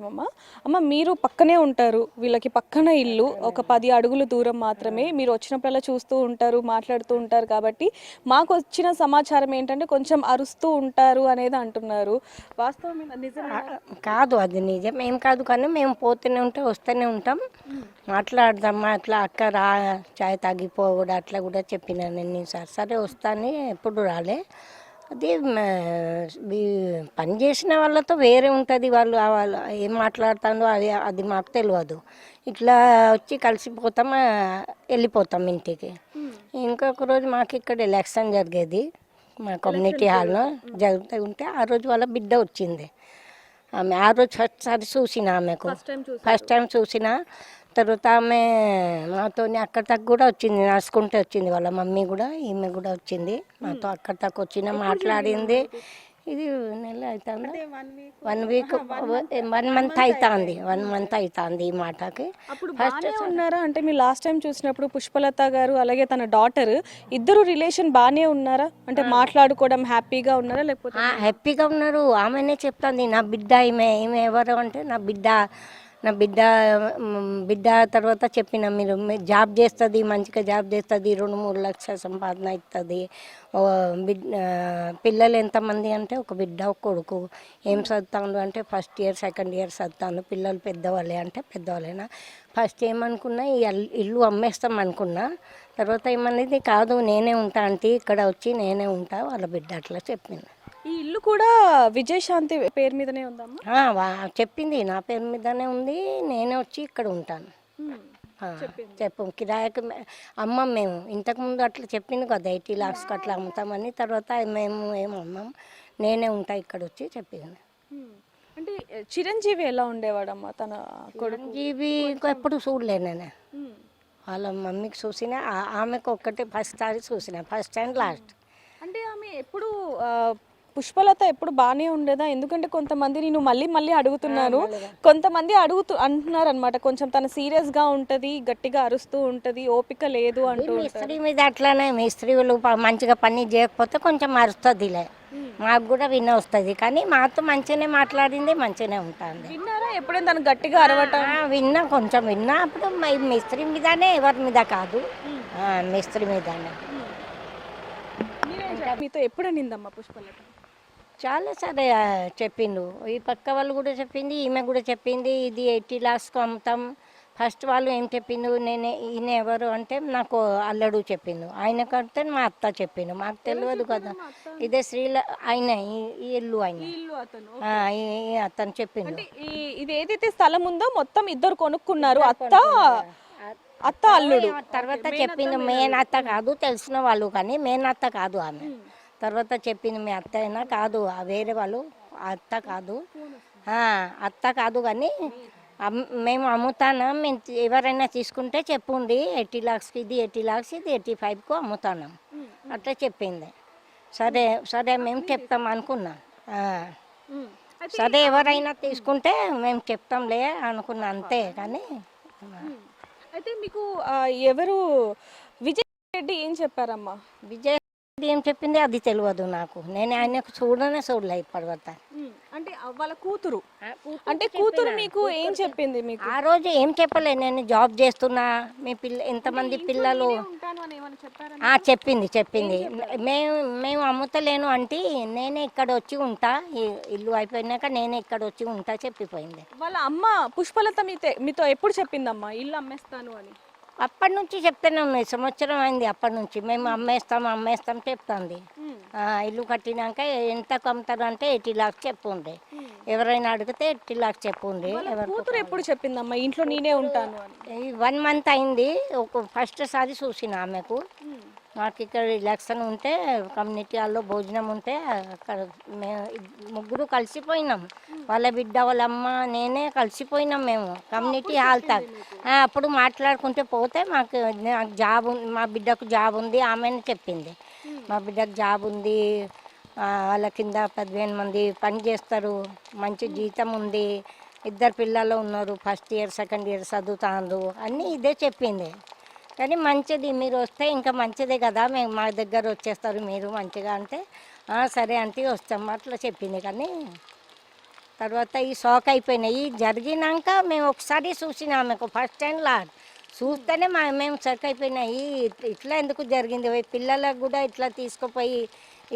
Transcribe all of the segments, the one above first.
అమ్మ అమ్మ మీరు పక్కనే ఉంటారు. వీళ్ళకి పక్కన ఇల్లు. ఒక 10 అడుగులు దూరం మాత్రమే. మీరు వచ్చినప్పుడల్లా చూస్తూ ఉంటారు, మాట్లాడుతూ ఉంటారు కాబట్టి మాకొచ్చిన సమాచారం ఏంటంటే కొంచెం అరుస్తూ ఉంటారు అనేది అంటున్నారు. వాస్తవమేనా? నిజమేనా? కాదు, అది నిజం ఏం కాదు, కానీ మేము పోతూనే ఉంటే వస్తూనే ఉంటాం. మాట్లాడదామా అట్లా అక్క రా, చాయ్ తాగిపో కూడా అట్లా కూడా చెప్పినా నేను. సార్ సరే వస్తాను, ఎప్పుడు రాలే. అది పని చేసిన వాళ్ళతో వేరే ఉంటుంది. వాళ్ళు ఏం మాట్లాడుతుందో అది అది మాకు తెలియదు. ఇట్లా వచ్చి కలిసిపోతాం, వెళ్ళిపోతాం ఇంటికి. ఇంకొక రోజు మాకు ఇక్కడ ఎలక్షన్ జరిగేది, మా కమ్యూనిటీ హాల్లో జరుగుతూ ఉంటే ఆ రోజు వాళ్ళ బిడ్డ వచ్చింది. ఆమె ఆ రోజు ఫస్ట్ సారి చూసిన ఆమెకు, ఫస్ట్ టైం చూసిన. తర్వాత ఆమె మాతో అక్కడ దాకా కూడా వచ్చింది, నడుచుకుంటే వచ్చింది. వాళ్ళ మమ్మీ కూడా ఈమె కూడా వచ్చింది మాతో అక్కడ దాకా వచ్చిన మాట్లాడింది. ఇది నెల అవుతుంది, 1 వీక్ 1 మంత్ అవుతుంది, 1 మంత్ అవుతుంది ఈ మాటకి. అప్పుడు బాగానే ఉన్నారా? అంటే మీరు లాస్ట్ టైం చూసినప్పుడు పుష్పలత గారు అలాగే తన డాటర్ ఇద్దరు రిలేషన్ బాగానే ఉన్నారా? అంటే మాట్లాడుకోవడం హ్యాపీగా ఉన్నారా లేకపోతే? హ్యాపీగా ఉన్నారు. ఆమెనే చెప్తుంది నా బిడ్డ, ఈమె ఎవరు అంటే నా బిడ్డ, నా బిడ్డ. బిడ్డ తర్వాత చెప్పిన మీరు జాబ్ చేస్తుంది, మంచిగా జాబ్ చేస్తుంది, 2-3 లక్షల సంపాదన అవుతుంది. పిల్లలు ఎంతమంది అంటే ఒక బిడ్డ ఒక కొడుకు. ఏం చదువుతాను అంటే ఫస్ట్ ఇయర్ సెకండ్ ఇయర్ చదువుతాను. పిల్లలు పెద్దవాళ్ళే అంటే పెద్దవాళ్ళేనా. ఫస్ట్ ఏమనుకున్నా ఈ ఇల్లు అమ్మేస్తాం అనుకున్నా. తర్వాత ఏమనేది కాదు నేనే ఉంటా అంటే ఇక్కడ వచ్చి నేనే ఉంటా వాళ్ళ బిడ్డ అట్లా చెప్పింది. ఈ ఇల్లు కూడా విజయశాంతి పేరు మీదనే ఉందమ్మా? చెప్పింది నా పేరు మీదనే ఉంది, నేనే వచ్చి ఇక్కడ ఉంటాను. చెప్పు కిరాయికి అమ్మం మేము. ఇంతకుముందు అట్లా చెప్పింది కదా 80 lakhs అట్లా అమ్ముతామని. తర్వాత మేము ఏం అమ్మం, నేనే ఉంటా ఇక్కడ వచ్చి చెప్పింది. అంటే చిరంజీవి ఎలా ఉండేవాడమ్మా తన కొడుకు? చిరంజీవి ఎప్పుడు చూడలే నేను. వాళ్ళ మమ్మీకి చూసిన, ఆమెకు ఒక్కటే ఫస్ట్ సారి చూసిన, ఫస్ట్ అండ్ లాస్ట్. అంటే ఆమె ఎప్పుడు పుష్పలత ఎప్పుడు బాగానే ఉండేదా? ఎందుకంటే కొంతమంది నేను మళ్ళీ మళ్ళీ అడుగుతున్నాను, కొంతమంది అంటున్నారు అనమాట, కొంచెం తన సీరియస్గా ఉంటుంది, గట్టిగా అరుస్తూ ఉంటుంది, ఓపిక లేదు అంటూ. మిస్త్రీ మీద అట్లానే, మిస్త్రీలు మంచిగా పని చేయకపోతే కొంచెం అరుస్తుందిలే, మాకు కూడా విన్న వస్తుంది. కానీ మాతో మంచిగానే మాట్లాడింది, మంచిగానే ఉంటుంది. విన్నారా ఎప్పుడైనా తను గట్టిగా అరవటం? విన్నా, కొంచెం విన్నా. అప్పుడు మిస్త్రీ మీదనే, ఎవరి మీద కాదు, మిస్త్రీ మీదనే. మీతో ఎప్పుడు అనిందమ్మా పుష్పలత? చాలా సరే చెప్పిండు. ఈ పక్క వాళ్ళు కూడా చెప్పింది, ఈమె కూడా చెప్పింది ఇది 80 lakhs అమ్ముతాం. ఫస్ట్ వాళ్ళు ఏం చెప్పిండు, ఈయన ఎవరు అంటే నాకు అల్లడు చెప్పిండు. ఆయన కడితే మా అత్త చెప్పిండు, మాకు తెలియదు కదా. ఇదే ఆయన ఈ ఇల్లు ఆయన అతను చెప్పిండు. ఇది ఏదైతే స్థలం ఉందో మొత్తం ఇద్దరు కొనుక్కున్నారు, అత్త అల్లుడు. తర్వాత చెప్పింది మేనత్త కాదు, తెలిసిన వాళ్ళు కానీ మేనత్త కాదు ఆమె. తర్వాత చెప్పింది మీ అత్త అయినా కాదు, వేరే వాళ్ళు అత్త కాదు, అత్త కాదు కానీ మేము అమ్ముతాను, మేము ఎవరైనా తీసుకుంటే చెప్పుండి 80 lakhs ఇది 80 lakhs, ఇది 85 అమ్ముతాను అట్లా చెప్పింది. సరే సరే మేము చెప్తాం అనుకున్నాం. సరే ఎవరైనా తీసుకుంటే మేము చెప్తాంలే అనుకున్నాం అంతే. కానీ అయితే మీకు ఎవరు విజయ్ రెడ్డి ఏం చెప్పారమ్మా? విజయ్ ఏం చెప్పింది అది తెలియదు నాకు. నేను ఆయనకు చూడలే ఇప్పటివరకు. అంటే వాళ్ళ కూతురు, అంటే కూతురు మీకు ఏం చెప్పింది? మీకు ఆ రోజు ఏం చెప్పలే, నేను జాబ్ చేస్తున్నా, మీ ఎంతమంది పిల్లలు చెప్పింది. మేము అమ్ముతలేను అంటే నేనే ఇక్కడ వచ్చి ఉంటా, ఇల్లు అయిపోయినాక నేనే ఇక్కడ వచ్చి ఉంటా చెప్పిపోయింది. వాళ్ళ అమ్మ పుష్పలత మీతో ఎప్పుడు చెప్పిందమ్మా ఇల్లు అమ్మేస్తాను అని? అప్పటి నుంచి చెప్తూనే ఉన్నాయి, సంవత్సరం అయింది అప్పటి నుంచి. మేము అమ్మేస్తాం చెప్తుంది. ఇల్లు కట్టినాక ఎంతకు అమ్ముతారు అంటే 80 lakhs చెప్పుండే. ఎవరైనా అడిగితే 80 lakhs చెప్పుండే. కూతురు ఎప్పుడు చెప్పిందమ్మా ఇంట్లో నేనే ఉంటాను అని? 1 month అయింది. ఫస్ట్ సారి చూసిన ఆమెకు. మాకు ఇక్కడ ఎలక్షన్ ఉంటే కమ్యూనిటీ హాల్లో భోజనం ఉంటే అక్కడ మేము ముగ్గురు కలిసిపోయినాం. వాళ్ళ బిడ్డ, వాళ్ళ అమ్మ, నేనే కలిసిపోయినాం మేము కమ్యూనిటీ హాల్ తాకు. అప్పుడు మాట్లాడుకుంటే పోతే నాకు జాబ్ మా బిడ్డకు జాబ్ ఉంది ఆమెను చెప్పింది. మా బిడ్డకు జాబ్ ఉంది, వాళ్ళ కింద 15 మంది పని చేస్తారు, మంచి జీతం ఉంది, 2 పిల్లలు ఉన్నారు, ఫస్ట్ ఇయర్ సెకండ్ ఇయర్ చదువుతాండ్రు అన్నీ ఇదే చెప్పింది. కానీ మంచిది, మీరు వస్తే ఇంకా మంచిదే కదా, మేము మా దగ్గర వచ్చేస్తారు మీరు మంచిగా అంటే సరే అంటే వస్తాం అట్లా చెప్పింది. కానీ తర్వాత ఈ షాక్ అయిపోయినాయి జరిగినాక మేము ఒకసారి చూసినాం ఆమెకు ఫస్ట్ టైం లాడ్ చూస్తేనే మేము షాక్ అయిపోయినాయి ఇట్లా ఎందుకు జరిగింది పిల్లలకు కూడా ఇట్లా తీసుకుపోయి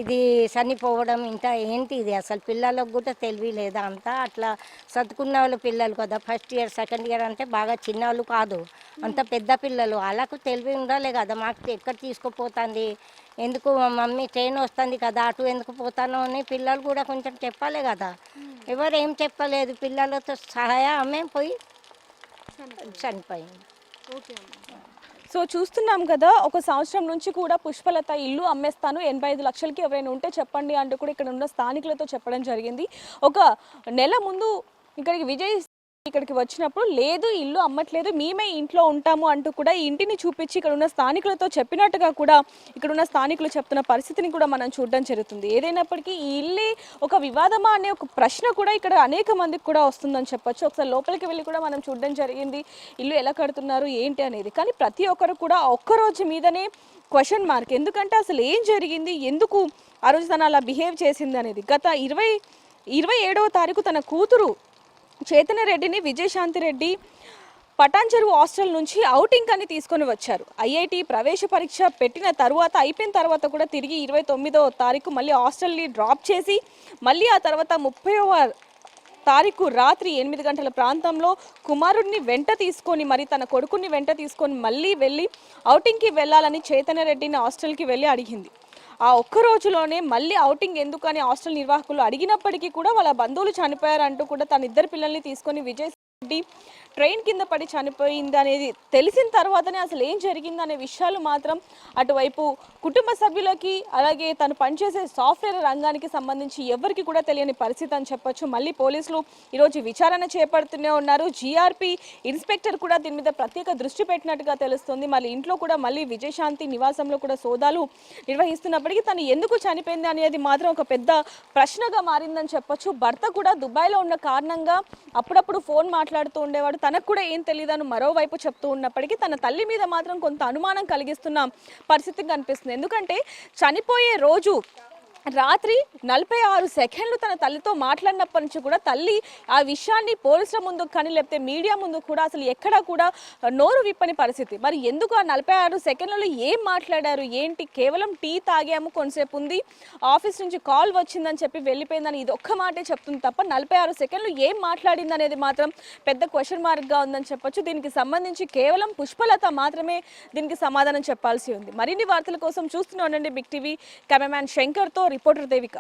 ఇది చనిపోవడం ఇంత ఏంటి ఇది అసలు పిల్లలకు కూడా తెలివి లేదా అంతా అట్లా చదువుకున్న వాళ్ళు పిల్లలు కదా ఫస్ట్ ఇయర్ సెకండ్ ఇయర్ అంటే బాగా చిన్న వాళ్ళు కాదు అంత పెద్ద పిల్లలు వాళ్ళకు తెలివి ఉండాలి కదా మాకు ఎక్కడ తీసుకుపోతుంది ఎందుకు మమ్మీ ట్రైన్ వస్తుంది కదా అటు ఎందుకు పోతాను అని పిల్లలు కూడా కొంచెం చెప్పాలి కదా ఎవరు ఏం చెప్పలేదు పిల్లలతో సహాయ ఆమె పోయి చనిపోయింది. సో చూస్తున్నాం కదా, ఒక సంవత్సరం నుంచి కూడా పుష్పలత ఇల్లు అమ్మేస్తాను 85 లక్షలకి ఎవరైనా ఉంటే చెప్పండి అంటూ కూడా ఇక్కడ ఉన్న స్థానికులతో చెప్పడం జరిగింది. ఒక నెల ముందు ఇక్కడికి వచ్చినప్పుడు లేదు ఇల్లు అమ్మట్లేదు మేమే ఇంట్లో ఉంటాము అంటూ కూడా ఈ ఇంటిని చూపించి ఇక్కడ ఉన్న స్థానికులతో చెప్పినట్టుగా కూడా ఇక్కడ ఉన్న స్థానికులు చెప్తున్న పరిస్థితిని కూడా మనం చూడడం జరుగుతుంది. ఏదైనప్పటికీ ఈ ఇల్లే ఒక వివాదమా అనే ఒక ప్రశ్న కూడా ఇక్కడ అనేక మందికి కూడా వస్తుందని చెప్పొచ్చు. ఒకసారి లోపలికి వెళ్ళి కూడా మనం చూడడం జరిగింది ఇల్లు ఎలా కడుతున్నారు ఏంటి అనేది. కానీ ప్రతి ఒక్కరు కూడా ఒక్కరోజు మీదనే క్వశ్చన్ మార్క్. ఎందుకంటే అసలు ఏం జరిగింది, ఎందుకు ఆ రోజు తను అలా బిహేవ్ చేసింది అనేది. గత 27వ తారీఖు తన కూతురు చైతన్య రెడ్డిని విజయశాంతి రెడ్డి పటాన్చెరు హాస్టల్ నుంచి ఔటింగ్ అని తీసుకొని వచ్చారు. ఐఐటి ప్రవేశ పరీక్ష పెట్టిన తర్వాత అయిపోయిన తర్వాత కూడా తిరిగి 29వ తారీఖు మళ్ళీ హాస్టల్ని డ్రాప్ చేసి మళ్ళీ ఆ తర్వాత 30వ తారీఖు రాత్రి 8 గంటల ప్రాంతంలో కుమారుడిని వెంట తీసుకొని మరి తన కొడుకుని వెంట తీసుకొని మళ్ళీ వెళ్ళి ఔటింగ్కి వెళ్ళాలని చైతన్య రెడ్డిని హాస్టల్కి వెళ్ళి అడిగింది. ఆ ఒక్క రోజులోనే మళ్ళీ ఔటింగ్ ఎందుకు అని హాస్టల్ నిర్వాహకులు అడిగినప్పటికీ కూడా వాళ్ళ బంధువులు చనిపోయారంటూ కూడా తన ఇద్దరు పిల్లల్ని తీసుకొని విజయరెడ్డి ట్రైన్ కింద పడి చనిపోయింది అనేది తెలిసిన తర్వాతనే అసలు ఏం జరిగిందనే విషయాలు మాత్రం అటువైపు కుటుంబ సభ్యులకి అలాగే తను పనిచేసే సాఫ్ట్వేర్ రంగానికి సంబంధించి ఎవరికి కూడా తెలియని పరిస్థితి అని చెప్పొచ్చు. మళ్ళీ పోలీసులు ఈరోజు విచారణ చేపడుతూనే ఉన్నారు. జీఆర్పీ ఇన్స్పెక్టర్ కూడా దీని మీద ప్రత్యేక దృష్టి పెట్టినట్టుగా తెలుస్తుంది. మళ్ళీ ఇంట్లో కూడా మళ్ళీ విజయశాంతి నివాసంలో కూడా సోదాలు నిర్వహిస్తున్నప్పటికీ తను ఎందుకు చనిపోయింది అనేది మాత్రం ఒక పెద్ద ప్రశ్నగా మారిందని చెప్పొచ్చు. భర్త కూడా దుబాయ్లో ఉన్న కారణంగా అప్పుడప్పుడు ఫోన్ మాట్లాడుతూ ఉండేవాడు, తనకు కూడా ఏం తెలియదని మరోవైపు చెప్తూ ఉన్నప్పటికీ తన తల్లి మీద మాత్రం కొంత అనుమానం కలిగిస్తున్న పరిస్థితి కనిపిస్తుంది. ఎందుకంటే చనిపోయే రోజు రాత్రి 46 సెకండ్లు తన తల్లితో మాట్లాడినప్పటి నుంచి కూడా తల్లి ఆ విషయాన్ని పోలీసుల ముందు కానీ లేకపోతే మీడియా ముందు కూడా అసలు ఎక్కడా కూడా నోరు విప్పని పరిస్థితి. మరి ఎందుకు ఆ 46 సెకండ్లలో ఏం మాట్లాడారు ఏంటి, కేవలం టీ తాగాము కొంతసేపు ఉంది ఆఫీస్ నుంచి కాల్ వచ్చిందని చెప్పి వెళ్ళిపోయిందని ఇది ఒక్క మాటే చెప్తుంది తప్ప 46 సెకండ్లు ఏం మాట్లాడింది అనేది మాత్రం పెద్ద క్వశ్చన్ మార్క్గా ఉందని చెప్పొచ్చు. దీనికి సంబంధించి కేవలం పుష్పలత మాత్రమే దీనికి సమాధానం చెప్పాల్సి ఉంది. మరిన్ని వార్తల కోసం చూస్తూనే ఉండండి బిగ్ టీవీ. కెమెరామ్యాన్ శంకర్తో రిపోర్టర్ దేవిక.